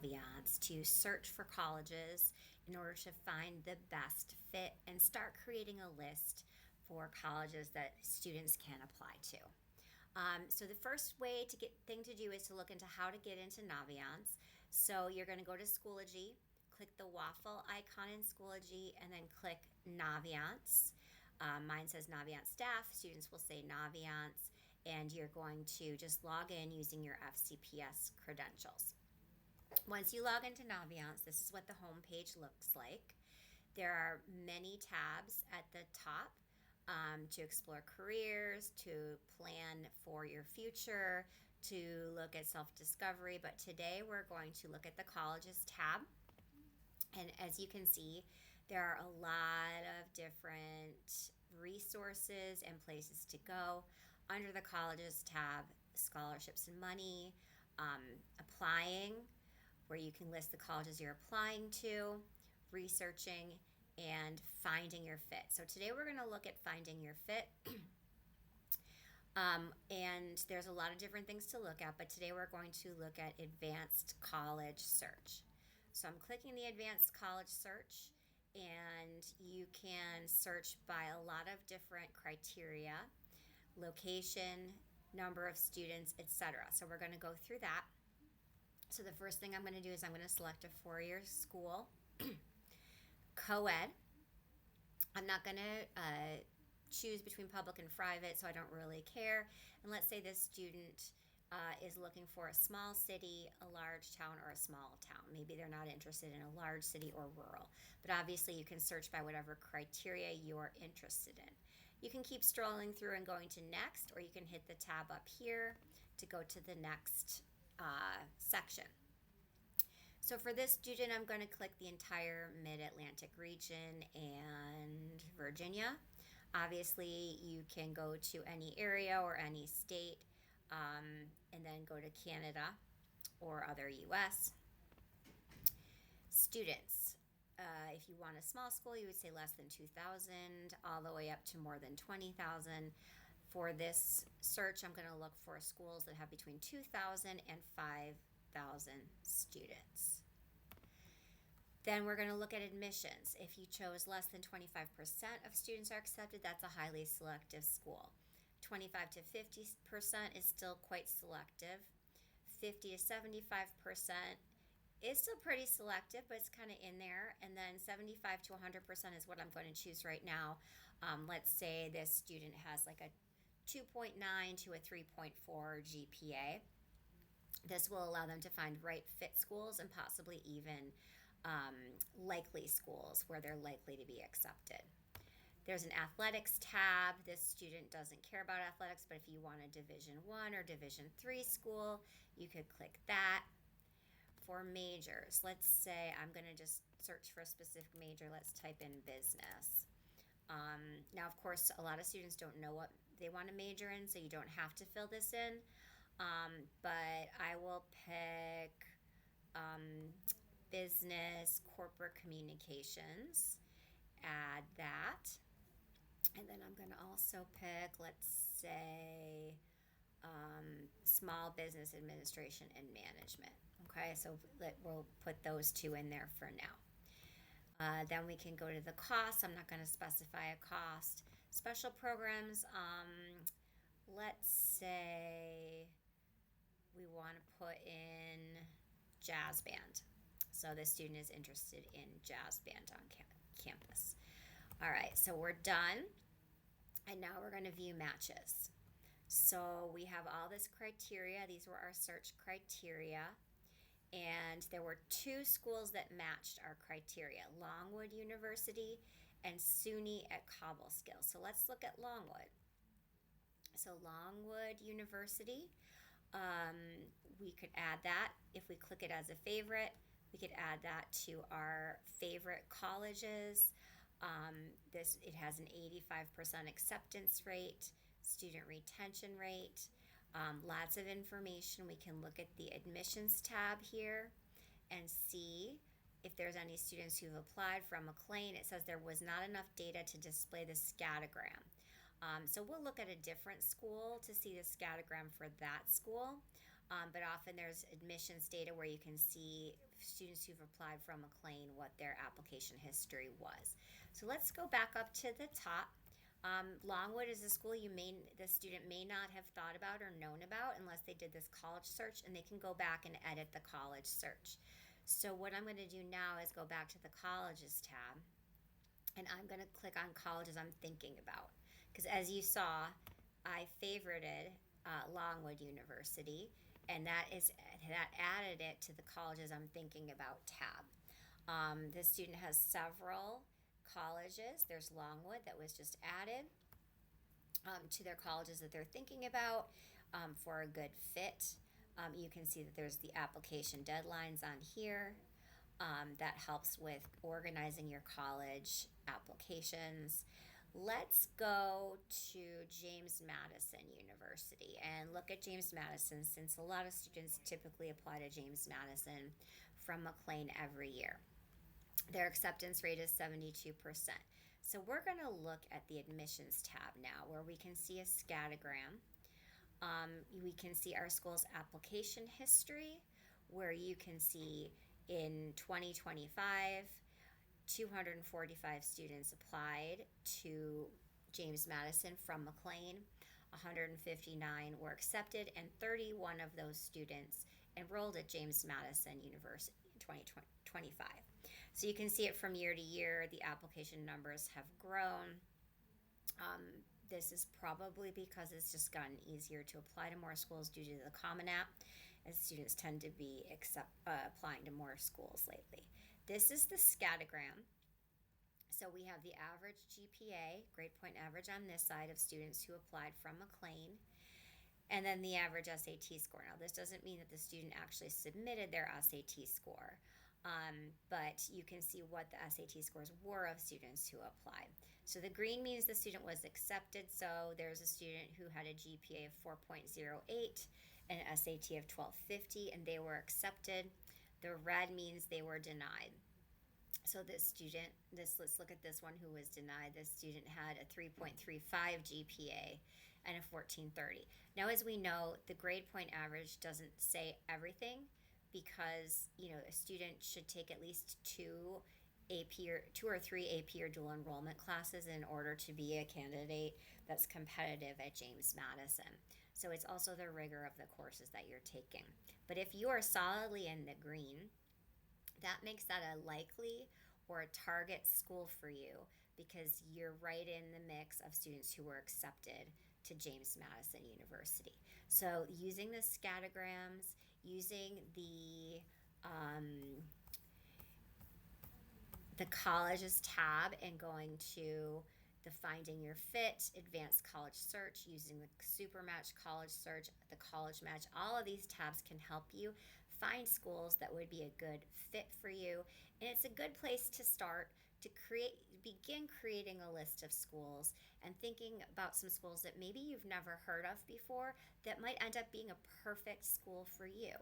Naviance to search for colleges in order to find the best fit and start creating a list for colleges that students can apply to. So the first thing to do is to look into how to get into Naviance. So you're going to go to Schoology, click the waffle icon in Schoology, and then click Naviance. Mine says Naviance staff. Students will say Naviance, and you're going to just log in using your FCPS credentials. Once you log into Naviance, this is what the home page looks like. There are many tabs at the top to explore careers, to plan for your future, to look at self discovery. But today we're going to look at the colleges tab. And as you can see, there are a lot of different resources and places to go. Under the colleges tab, scholarships and money, applying, where you can list the colleges you're applying to, researching, and finding your fit. So today we're going to look at finding your fit. And there's a lot of different things to look at, but today we're going to look at advanced college search. So I'm clicking the advanced college search, and you can search by a lot of different criteria: location, number of students, etc. So we're going to go through that. So the first thing I'm going to do is I'm going to select a four-year school, co-ed. I'm not going to choose between public and private, so I don't really care. And let's say this student is looking for a small city, a large town, or a small town. Maybe they're not interested in a large city or rural. But obviously you can search by whatever criteria you're interested in. You can keep strolling through and going to next, or you can hit the tab up here to go to the next section. So for this student, I'm going to click the entire Mid-Atlantic region and Virginia. Obviously, you can go to any area or any state, and then go to Canada or other U.S. Students. If you want a small school, you would say less than 2,000, all the way up to more than 20,000. For this search, I'm going to look for schools that have between 2,000 and 5,000 students. Then we're going to look at admissions. If you chose less than 25% of students are accepted, that's a highly selective school. 25 to 50% is still quite selective. 50 to 75% is still pretty selective, but it's kind of in there. And then 75 to 100% is what I'm going to choose right now. Let's say this student has like a 2.9 to a 3.4 GPA. This will allow them to find right fit schools and possibly even likely schools where they're likely to be accepted. There's an athletics tab. This student doesn't care about athletics, but if you want a Division 1 or Division 3 school, you could click that. For majors, let's say I'm going to just search for a specific major. Let's type in business. Now, of course, a lot of students don't know what they want to major in, so you don't have to fill this in. But I will pick business, corporate communications, add that. And then I'm going to also pick, let's say, small business administration and management. Okay, so we'll put those two in there for now. Then we can go to the cost. I'm not going to specify a cost. Special programs, let's say we want to put in jazz band. So the student is interested in jazz band on campus. All right, so we're done. And now we're going to view matches. So we have all this criteria. These were our search criteria. And there were two schools that matched our criteria: Longwood University and SUNY at Cobleskill. So let's look at Longwood. So Longwood University, we could add that. If we click it as a favorite, we could add that to our favorite colleges. It has an 85% acceptance rate, student retention rate, lots of information. We can look at the admissions tab here and see if there's any students who've applied from McLean. It says there was not enough data to display the scattergram. So we'll look at a different school to see the scattergram for that school. But often there's admissions data where you can see students who've applied from McLean what their application history was. So let's go back up to the top. Longwood is a school the student may not have thought about or known about unless they did this college search, and they can go back and edit the college search. So what I'm going to do now is go back to the colleges tab, and I'm going to click on colleges I'm thinking about, because as you saw, I favorited Longwood University, and that added it to the colleges I'm thinking about tab. The student has several colleges. There's Longwood that was just added to their colleges that they're thinking about for a good fit. You can see that there's the application deadlines on here. That helps with organizing your college applications. Let's go to James Madison University and look at James Madison, since a lot of students typically apply to James Madison from McLean every year. Their acceptance rate is 72%. So we're going to look at the admissions tab now, where we can see a scattergram. We can see our school's application history, where you can see in 2025, 245 students applied to James Madison from McLean. 159 were accepted, and 31 of those students enrolled at James Madison University in 2025. So you can see it from year to year. The application numbers have grown. This is probably because it's just gotten easier to apply to more schools due to the Common App, as students tend to be applying to more schools lately. This is the scattergram. So we have the average GPA, grade point average on this side of students who applied from McLean, and then the average SAT score. Now, this doesn't mean that the student actually submitted their SAT score, but you can see what the SAT scores were of students who applied. So the green means the student was accepted. So there's a student who had a GPA of 4.08 and an SAT of 1250, and they were accepted. The red means they were denied. So let's look at this one who was denied. This student had a 3.35 GPA and a 1430. Now, as we know, the grade point average doesn't say everything, because a student should take at least two or three AP or dual enrollment classes in order to be a candidate that's competitive at James Madison. So it's also the rigor of the courses that you're taking. But if you are solidly in the green, that makes that a likely or a target school for you, because you're right in the mix of students who were accepted to James Madison University. So using the scattergrams, using the colleges tab, and going to the Finding Your Fit, Advanced College Search, using the Supermatch College Search, the College Match, all of these tabs can help you find schools that would be a good fit for you. And it's a good place to start to begin creating a list of schools and thinking about some schools that maybe you've never heard of before that might end up being a perfect school for you.